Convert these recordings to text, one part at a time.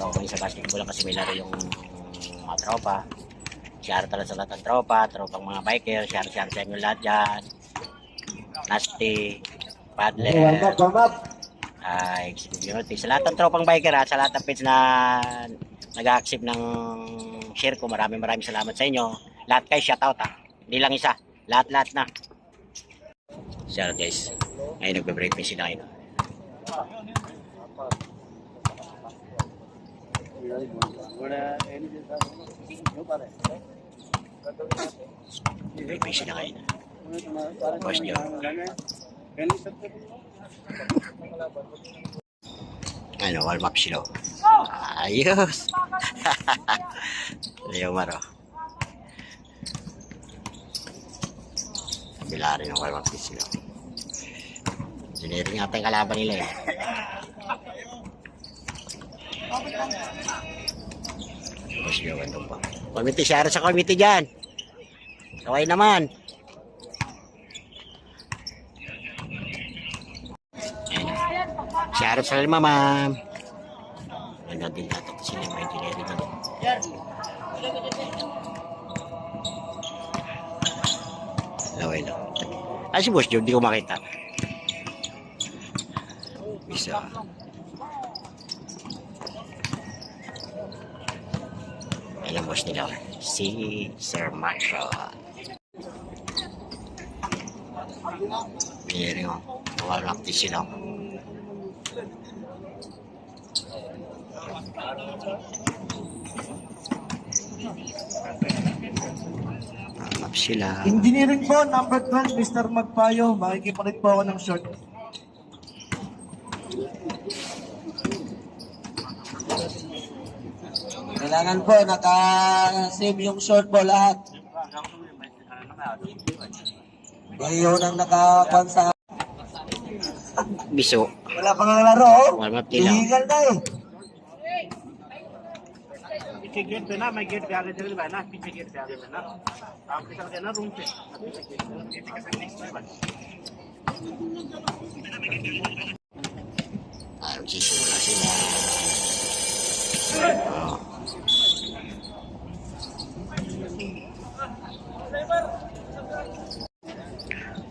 So, kung sa basketball kasi may laro yung mga tropa. Share talaga sa lahat ng tropa, tropang mga biker, share sa inyo lahat dyan. Nasty, Paddler, Community. Sa lahat ng tropang biker at sa lahat ng page na nag-accept ng share ko, maraming salamat sa inyo. Lahat kayo shoutout ha. Hindi lang isa, lahat na. Share guys. Ngayon nagbe-break me sila ngayon. Break me sila ngayon. Boss nyo. Ano, warm up sila. Ayos. Leo Maro. Kabila rin ang warm up sila. Siniring ata yung kalaban nila eh. Boss nyo, gandong pa. Committee, share sa committee dyan. Kaway naman. Share sa lima, ma'am. Ano din natin ito sila, may engineering na din. Laway lang. Ay, si Boss Joe, di ko makita. Bisa. Ayan ang boss nila. Si Sir Marshall. Piniri mo. Warm up din sila. Warm up sila. Engineering po, number 12, Mr. Magpayo. Makikipalit po ako ng short. Kailangan po, naka-save yung short po lahat. Ngayon ang nakakuan sa... Biso. Wala pang laro, oh. Warm up nila. Illegal na eh. पीछे गेट पे ना मैं गेट पे आगे चल ना पीछे गेट पे आगे ना आपके साथ है ना रूम पे Magsisimula sila. Oh.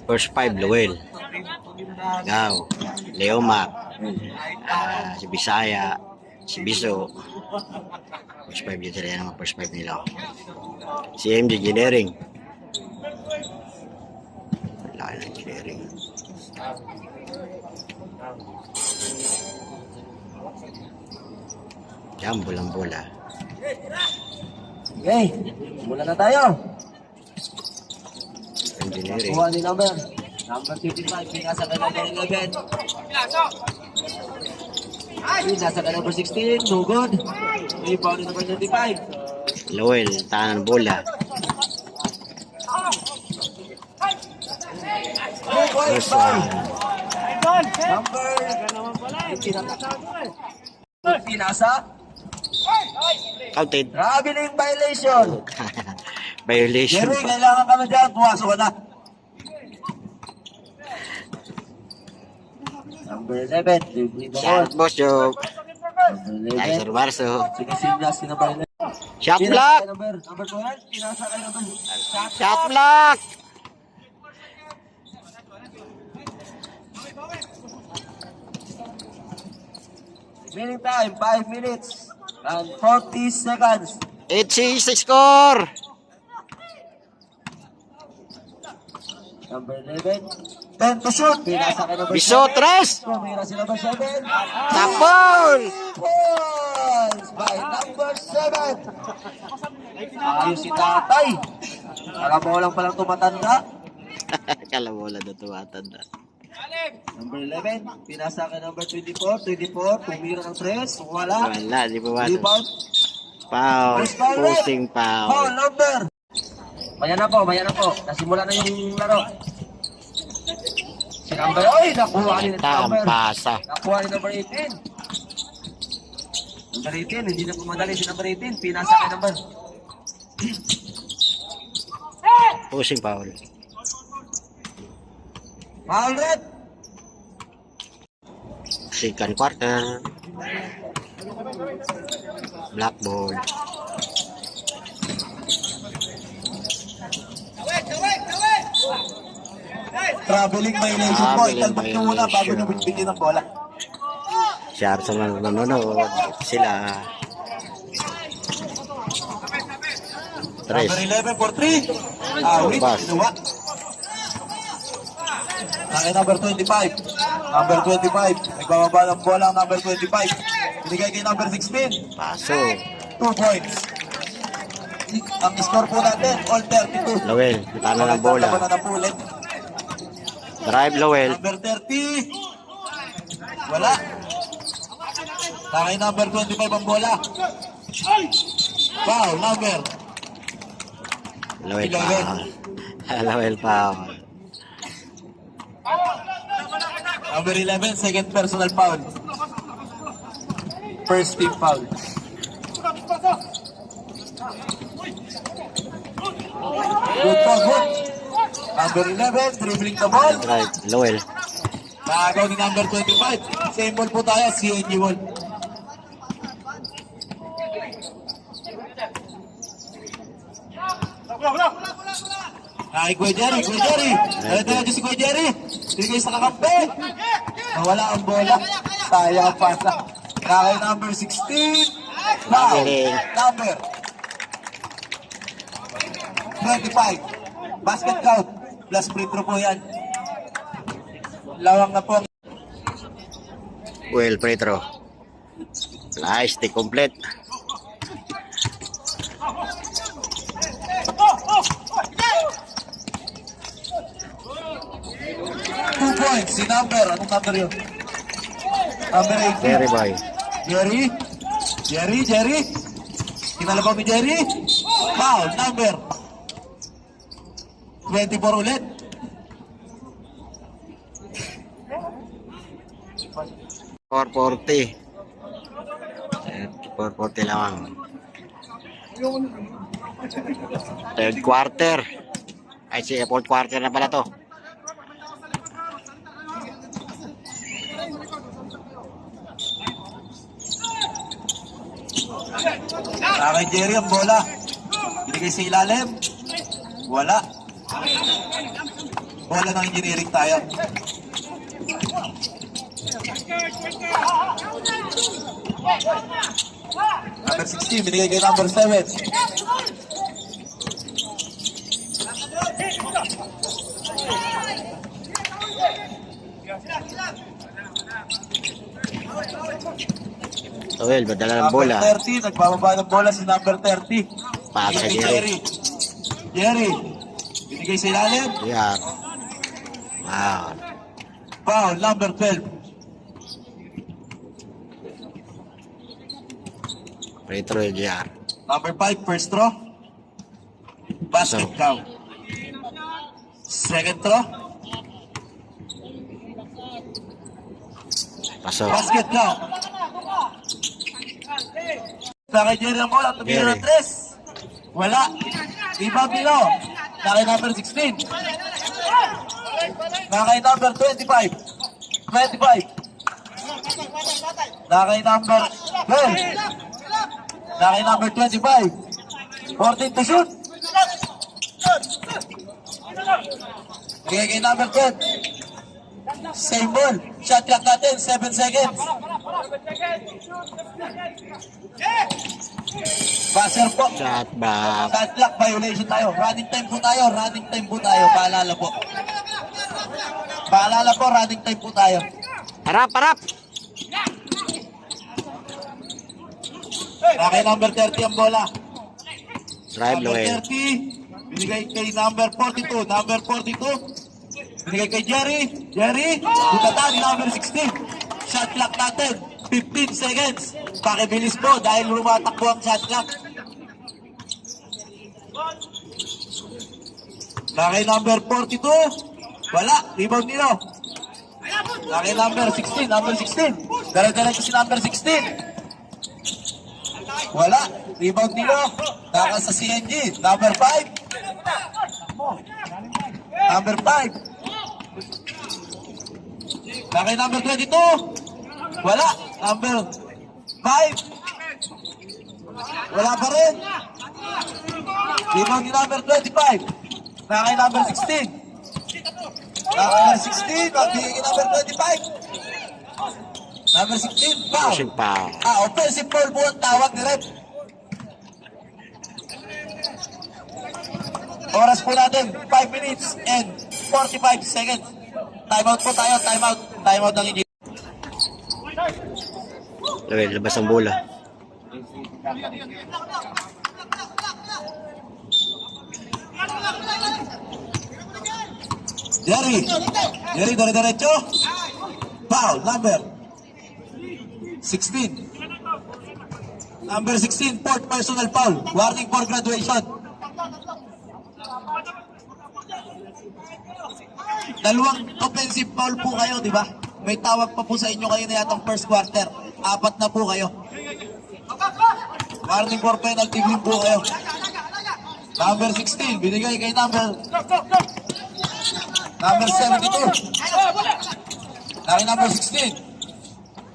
First 5, Lowell. Gaw. Leomac. Si Bisaya. Si Biso. First 5 dito rin naman. First 5 nila. Si MJ Engineering. Wala na engineering. Yan, bulang-bula. Okay, mula na tayo. Engineering. Kuha ni number. Number 55, pinasa ka number 11. Pinasa ka number 16, no good. Rebound ni number 35. Lowell, tahanan bola. First one. Number pinasa. Counted. Traveling violation. Violation. Jerry, kailangan ka na dyan. Pumasok ka na. Number 11, libre mo. Shout Boss Joe. Number Ay, 11. Sir Barso. Sige, sinas si number 11. Shot Pinasa block. kay number 12, pinasa kay number Shot block. Remaining time, 5 minutes and 40 seconds. 8-6 score. Number 11, 10 to shoot. Pinasa kay number Biso, 7. tres. Tumira si number 7. Tapon. Points by number 7. Ayos si tatay. Alam mo lang palang tumatanda. Kala mo lang na tumatanda. Number 11, pinasa kay number 24. 24, tumira ng 3. Wala. Wala, di ba wala. Rebound. Foul. Posting Foul foul. number. Maya na po. Nasimula na yung laro. Si number, oy, nakuha ni number. Tampasa. Nakuha ni number 18. Number 18, hindi na pumadali si number 18. Pinasa kay number. Posting foul. Foul red. Second quarter. Blackboard. Traveling violation po. Traveling Italbog nyo muna bago violation. nyo bitbitin ang bola. Si Arsenal nanonood. Sila. Tres. Number 11 for 3. Awit, Pass. ginawa. Naki number 25. Number 25. Nagbababa ng bola ang number 25. Binigay kay number 16. Paso. 2 points. Ang score po natin, all 32. Lowell. Talo ng bola. Labanan ng bullet. Drive Lowell. Number 30. Wala. Naki number 25 ang bola. Foul, number. Lowell foul. Lowell foul. Number 11, second personal foul. First team foul. Good po, good. Number 11, dribbling the ball. Drive Lowell. Nakagaw ni number 25. Same ball po tayo, CNG ball. Ay, Kuya Jerry, Kuya Jerry. Dala-dala si Kuya Jerry. Binigay sa kakampi. Nawala ang bola. Sayang ang pasa. Nakay number 16. Foul. Galing. Number 25. Basket count. Plus free throw po yan. Lawang na po. Well, free throw. Nice, stick complete. Two points. Si number. Anong number yun? Number 18. Very boy. Jerry. Jerry, Jerry. Kinalabaw ni Jerry. Foul, number 24 ulit. 440. 440 lang. Third quarter. Ay, fourth quarter na pala to. Kay Jerry ang bola. Binigay sa ilalim. Wala. Bola ng engineering tayo. Number 16, binigay kay number 7. Well, badala ng Number bola. 30, nagbababa ng bola si number 30. Pass kay Binigay kay Jerry. Jerry. Binigay sa ilalim. Yeah. Wow. Foul, number 12. Free throw, yeah. Number 5, first throw. Basket So. count. Second throw. Pasok. Basket count. Kay Jerry ang bola. Tumira ng Jerry. 3. Wala. Rebound nilo. Nakay number 16. Nakay number 25. 25. Nakay number 12. Nakay number 25. 14 to shoot. Kaya kay number 10. Same ball. Shot clock natin, 7 seconds. Buzzer po. Shot back. Shot clock violation tayo. Running time po tayo. Running time po tayo. Paalala po. Paalala po, running time po tayo. Harap, harap. Kay number 30 ang bola. Drive Number Lowell. 30. Binigay kay number 42. Number 42. Binigay kay Jerry. Jerry. Butatan, number 16. Shot clock natin. 15 seconds. Pakibilis po dahil lumatakbo ang shot clock. Kay number 42. Wala. Rebound nilo. Kay number 16. Number 16. Dala-dala ko si number 16. Wala. Rebound nilo. Naka sa CNG. Number 5. Number 5. Nakay number 22. Wala. Number Wala pa rin. Rebound ni number 25. Nakakay number 16. Number 16. Magbigay kay number 25. Number 16. Foul. Pushing foul. Offensive foul po ang tawag ni Rep. Oras po natin, 5 minutes and 45 seconds. Timeout po tayo, timeout. Timeout ng Egypt. Labas ang bola. Jerry, dire-diretso. Foul, number 16. Number 16, fourth personal foul. Warning for graduation. Dalawang offensive foul po kayo, di ba? May tawag pa po sa inyo kayo na yatang first quarter. 4 na po kayo. Warning for penalty win po kayo. Number 16, binigay kay number 72. Kay number 16.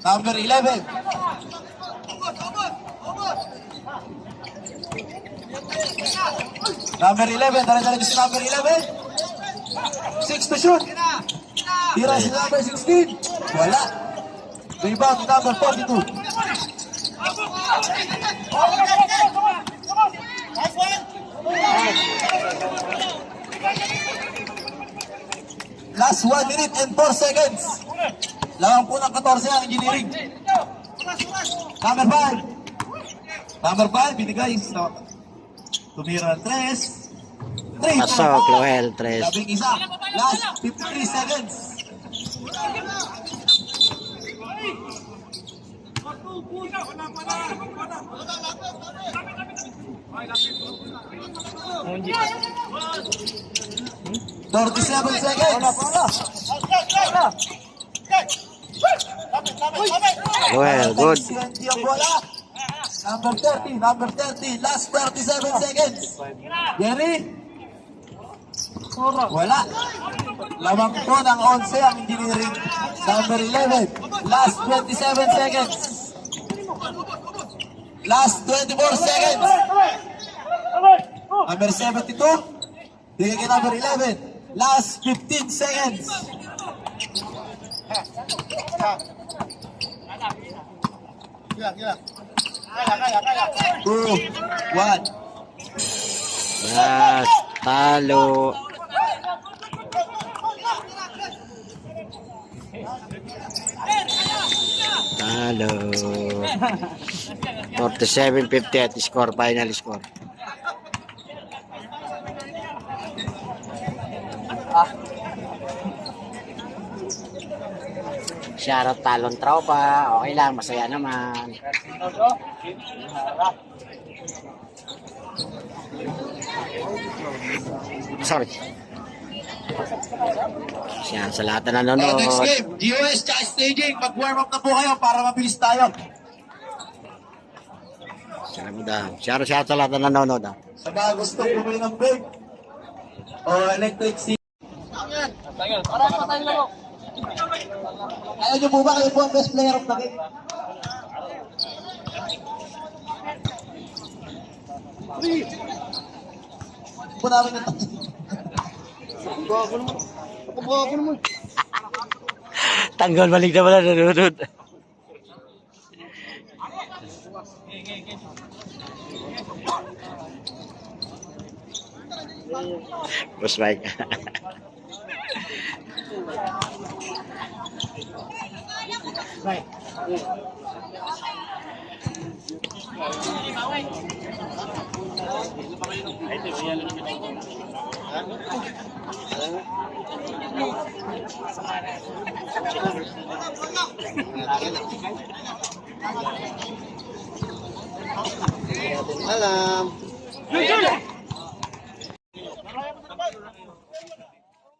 Number 11. Number 11, dala-dala si number 11. 6 to shoot. Tira si number 16. Wala. Rebound si number 42. Last 1 minute and 4 seconds. Lamang po ng 14 ang engineering. Number 5. Number 5, binigay. So, tumira ng 3. Pasok, Loel, 3. Labing isa. Last 53 seconds. Thirty-seven seconds. Loel, good. Yung bola. Number 30. Last 37 seconds. Jerry. Wala. Lamang po ng 11 ang engineering. Number 11. Last 27 seconds. Last 24 seconds. Number 72. Bigay kay number 11. Last 15 seconds. Two, one. Bas, talo. Talo. 47-50 at score, final score. Shoutout talon tropa. Okay lang, masaya naman. Sorry. Yan, sa lahat na Next nanonood. game, GOS tsaka staging. Mag-warm up na po kayo para mabilis tayo. Shoutout sa lahat na nanonood. Sa mga gusto bumili ng bag o electric seat. Ayaw nyo po ba kayo po ang best player of the game? Po namin ito. Tanggal balik na pala nanonood. Boss Mike. Alam.